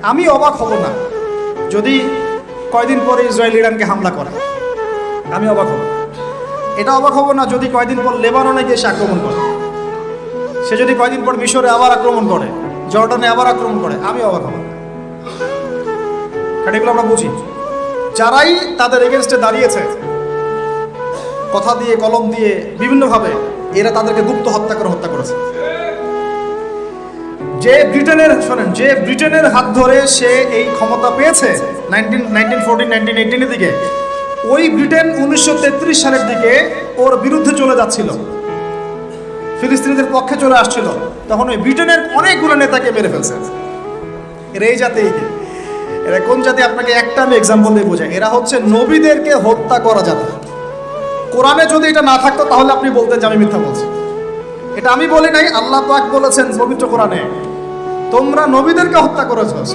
আমি অবাক হব না যদি কয়দিন পরে ইসরায়েল ইরানকে হামলা করে। আমি অবাক হব। এটা অবাক হব না যদি কয়দিন পর লেবাননে গিয়ে সে আক্রমণ করে। সে যদি কয়দিন পর মিশরে আবার আক্রমণ করে, জর্ডানে আবার আক্রমণ করে, আমি অবাক হব। কারণ এগুলো আমরা বুঝি। যারাই তাদের এগেনস্টে দাঁড়িয়েছে কথা দিয়ে, কলম দিয়ে, বিভিন্নভাবে, এরা তাদেরকে গুপ্ত হত্যা করেছে। যে ব্রিটেনের হাত ধরে সে এই ক্ষমতা পেয়েছে 1914-1918 দিকে, ওই ব্রিটেন 1933 সালের দিকে ওর বিরুদ্ধে চলে যাচ্ছিল, ফিলিস্তিনিদের পক্ষে চলে আসছিল, তখন ওই ব্রিটেনের অনেকগুলো নেতাকে মেরে ফেলছে। এরা এই জাতি, এরা কোন জাতি আপনাকে একটা আমি এক্সাম্পল দিয়ে বোঝাই। এরা হচ্ছে নবীদেরকে হত্যা করা জাতি। কোরআনে যদি এটা না থাকতো তাহলে আপনি বলতেন যে আমি মিথ্যা বলছি। এটা আমি বলি নাই, আল্লাহ পাক বলেছেন পবিত্র কোরআনে, তোমরা নবীদেরকে হত্যা করেছো।